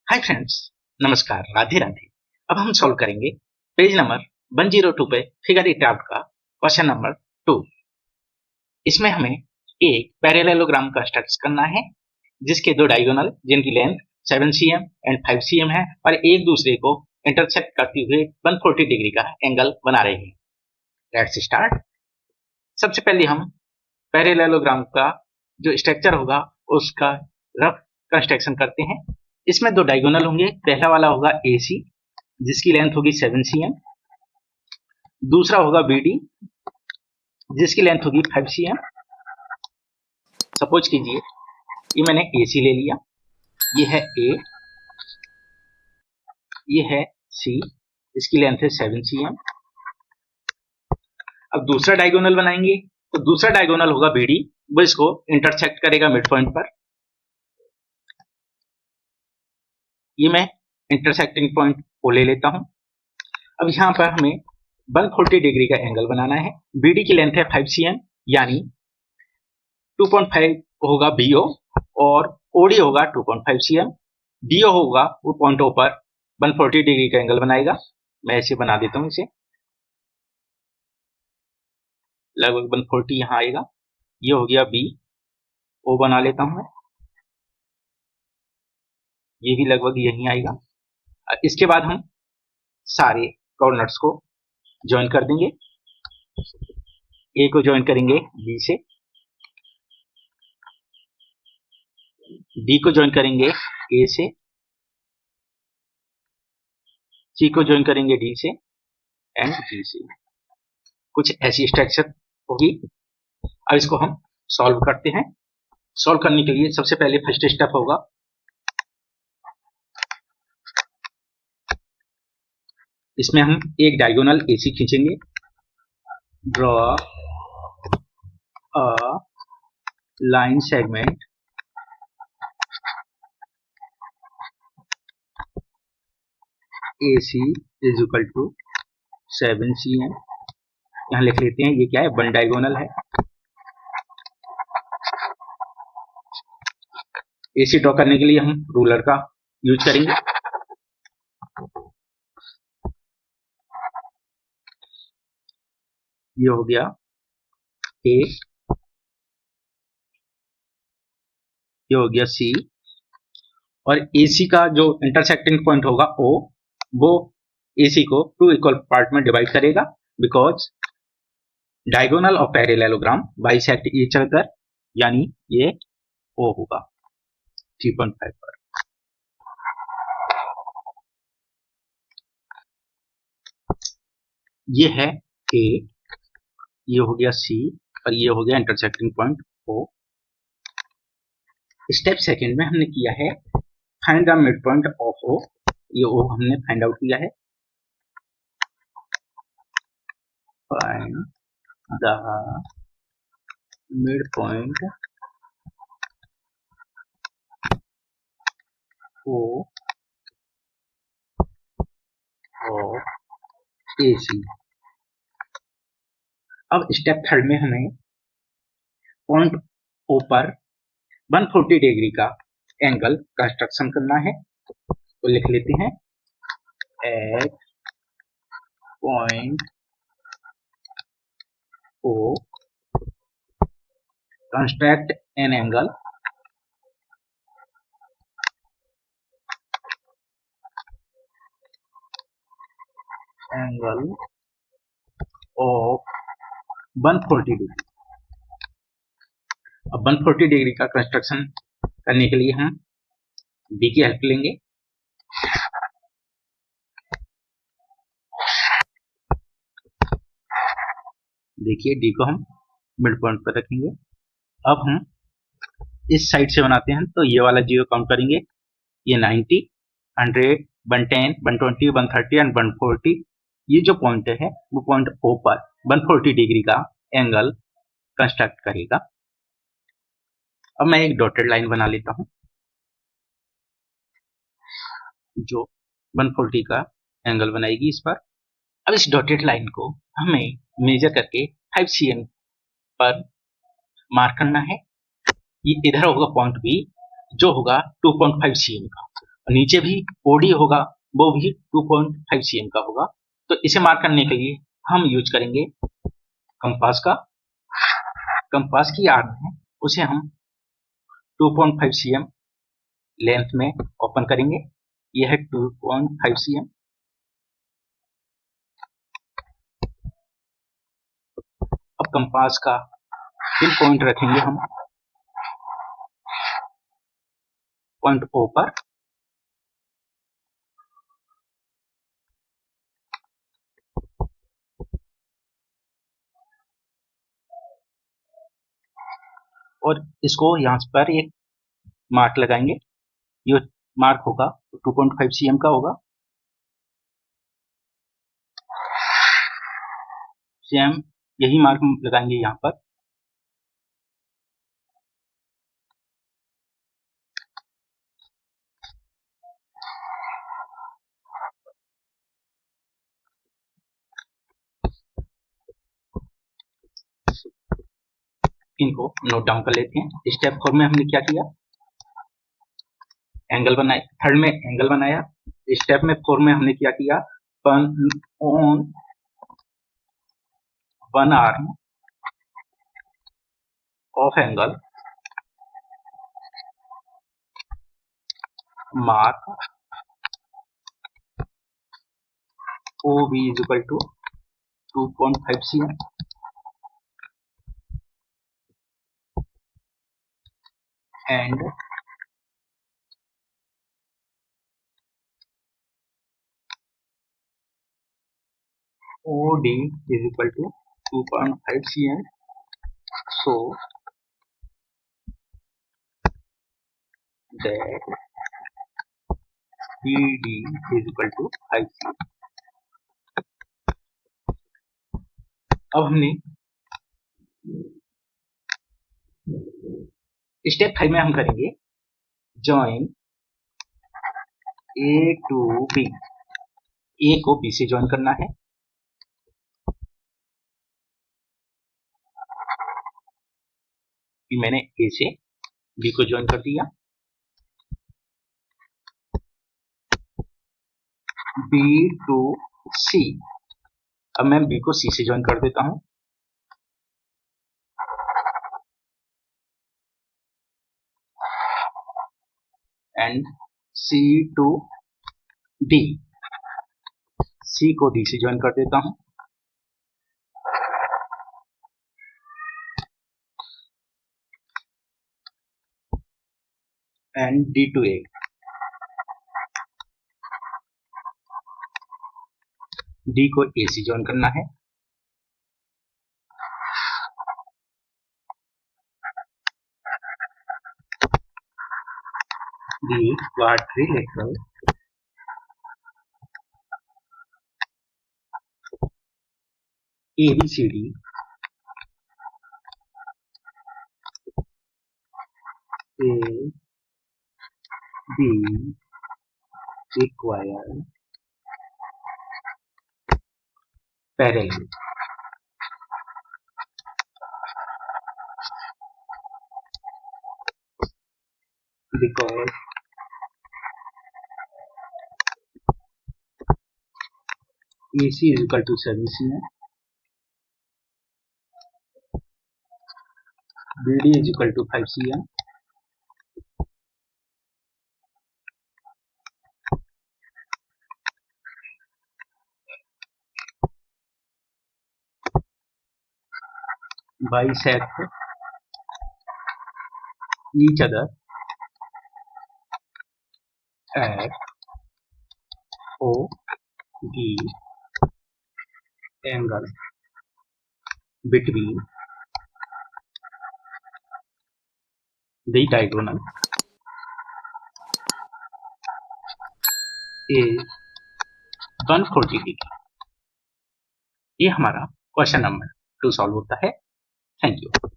Hi friends, नमस्कार, राधे राधे। अब हम सॉल्व करेंगे पेज नंबर 102 पे फिगर इट आउट का क्वेश्चन नंबर 2। इसमें हमें एक पैरेललोग्राम कंस्ट्रक्ट करना है जिसके दो डायगोनल जिनकी लेंथ 7 cm एंड 5 cm है और एक दूसरे को इंटरसेक्ट करते हुए 140 डिग्री का एंगल बना रहे हैं। Let's start. सबसे पहले हम पैरेललोग्राम का जो स्ट्रक्चर होगा उसका रफ कंस्ट्रक्शन करते हैं। इसमें दो डायगोनल होंगे। पहला वाला होगा AC जिसकी लेंथ होगी 7 cm, दूसरा होगा BD जिसकी लेंथ होगी 5 cm। सपोज कीजिए ये मैंने AC ले लिया, ये है A, ये है C, इसकी लेंथ है 7 cm। अब दूसरा डायगोनल बनाएंगे तो दूसरा डायगोनल होगा BD, वो इसको इंटरसेक्ट करेगा मिड पॉइंट पर। ये मैं इंटरसेक्टिंग पॉइंट को ले लेता हूं। अब यहाँ पर हमें 140 डिग्री का एंगल बनाना है। BD की लेंथ है 5 cm यानी 2.5 होगा BO और OD होगा 2.5 cm। DO होगा वो पॉइंट O पर 140 डिग्री का एंगल बनाएगा। मैं ऐसे बना देता हूं, इसे लगभग 140 यहाँ आएगा। ये हो गया B, O बना लेता हूं मैं, ये भी लगभग यहीं आएगा। इसके बाद हम सारे कॉर्नर्स को ज्वाइन कर देंगे। A को ज्वाइन करेंगे B से, D को ज्वाइन करेंगे A से, C को ज्वाइन करेंगे D से एंड B से। कुछ ऐसी स्ट्रक्चर होगी। अब इसको हम सॉल्व करते हैं। सॉल्व करने के लिए सबसे पहले फर्स्ट स्टेप होगा इसमें हम एक डायगोनल AC खींचेंगे। Draw a line segment AC is equal to 7 cm। यहाँ लिख लेते हैं, ये क्या है, वन डायगोनल है। AC ड्रॉ करने के लिए हम रूलर का यूज करेंगे। ये हो गया A, ये हो गया C और AC का जो इंटरसेक्टिंग पॉइंट होगा O, वो AC को 2 इक्वल पार्ट में डिवाइड करेगा because diagonal of parallelogram bisect each other, यानी ये O होगा 3.5 पर। ये है A, ये हो गया C और ये हो गया intersecting point O। Step second में हमने किया है find the mid point of O। ये O हमने फाइंड आउट किया है। Find the mid point O of AC। अब स्टेप थर्ड में हमें पॉइंट O पर 140 डिग्री का एंगल कंस्ट्रक्शन करना है। तो लिख लेते हैं, at point O construct an angle of 140 degree. अब 140 डिग्री का कंस्ट्रक्शन करने के लिए हम D की हेल्प लेंगे। देखिए D को हम मिड पॉइंट पर रखेंगे। अब हम इस साइड से बनाते हैं तो ये वाला 0 काउंट करेंगे। ये 90, 100, 110, 120, 130 एंड 140। ये जो पॉइंट है वो पॉइंट O पर 140 डिग्री का एंगल कंस्ट्रक्ट करेगा। अब मैं एक डॉटेड लाइन बना लेता हूं जो 140 का एंगल बनाएगी इस पर। अब इस डॉटेड लाइन को हमें मेजर करके 5 cm पर मार्क करना है। ये इधर होगा पॉइंट B जो होगा 2.5 cm का नीचे भी ओडी होगा, वो भी 2.5 cm का होगा। तो इसे मार्क करने के लिए हम यूज करेंगे कंपास का। कंपास की आर्म है उसे हम 2.5 cm लेंथ में ओपन करेंगे। यह है 2.5 cm। अब कंपास का पिन पॉइंट रखेंगे हम पॉइंट O पर। और इसको यहाँ पर एक मार्क लगाएंगे। ये मार्क होगा 2.5 cm का होगा। सेम यही मार्क लगाएंगे यहाँ पर। इनको नोट डाउन कर लेते हैं। स्टेप 4 में हमने क्या किया, एंगल बनाया। थर्ड में एंगल बनाया। स्टेप में 4 में हमने क्या किया, on one arm of angle mark OB is equal to 2.5 cm and OD is equal to 2.5 cm. So that BD is equal to 5 cm. अब हमने स्टेप 5 में हम करेंगे join A to B। A को B से join करना है। मैंने A से B को ज्वाइन कर दिया। B to C। अब मैं B को C से ज्वाइन कर देता हूं। And C to D। C को D से ज्वाइन कर देता हूं। And D to A। D को A से ज्वाइन करना है। The quadrilateral ABCD A B require parallel। Because AC is equal to 7 cm, BD is equal to 5 cm, bisect each other at OB angle between the diagonal is 140 degree. ये हमारा question number 2 solve होता है। Thank you.